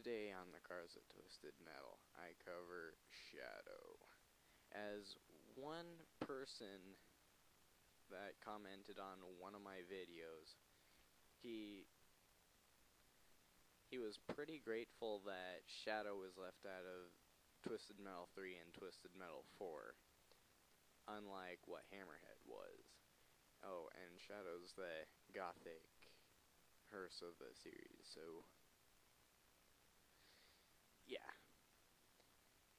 Today on the Cars of Twisted Metal, I cover Shadow. As one person that commented on one of my videos, he was pretty grateful that Shadow was left out of Twisted Metal 3 and Twisted Metal 4, unlike what Hammerhead was. Oh, and Shadow's the gothic hearse of the series, so yeah.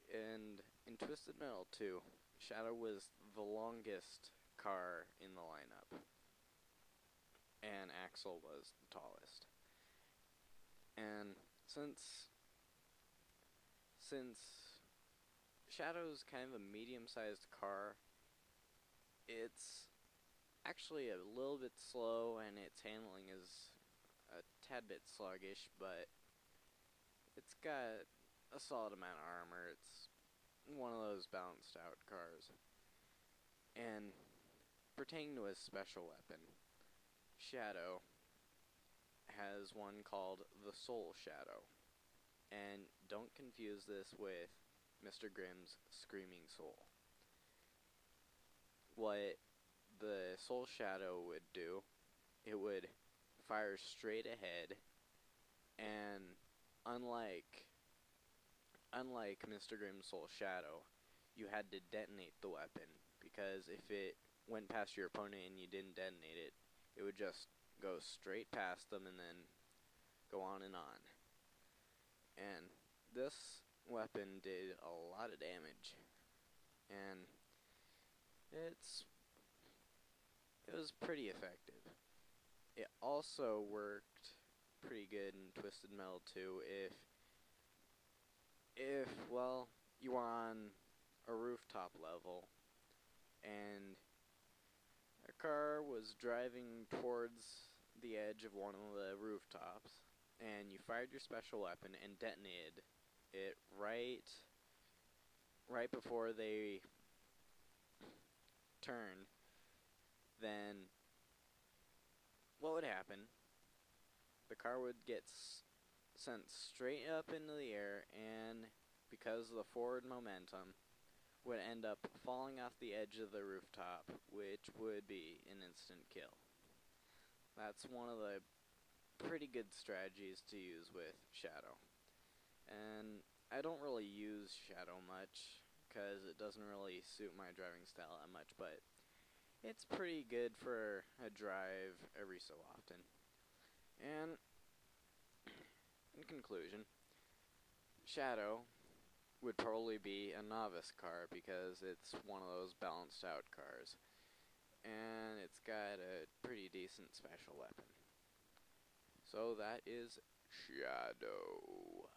And in Twisted Metal 2, Shadow was the longest car in the lineup, and Axel was the tallest. And since Shadow's kind of a medium-sized car, it's actually a little bit slow, and its handling is a tad bit sluggish, but it's got a solid amount of armor. It's one of those balanced out cars. And pertaining to his special weapon, Shadow has one called the Soul Shadow. And don't confuse this with Mr. Grimm's Screaming Soul. What the Soul Shadow would do, it would fire straight ahead, and unlike Mr. Grimm's Soul Shadow, you had to detonate the weapon, because if it went past your opponent and you didn't detonate it, it would just go straight past them and then go on and on. And this weapon did a lot of damage, and it was pretty effective. It also worked pretty good in Twisted Metal 2 if well, you were on a rooftop level and a car was driving towards the edge of one of the rooftops, and you fired your special weapon and detonated it right before they turned, then what would happen? The car would get sent straight up into the air, and because of the forward momentum, would end up falling off the edge of the rooftop, which would be an instant kill. That's one of the pretty good strategies to use with Shadow. And I don't really use Shadow much, because it doesn't really suit my driving style that much, but it's pretty good for a drive every so often. And in conclusion, Shadow would probably be a novice car because it's one of those balanced out cars, and it's got a pretty decent special weapon. So that is Shadow.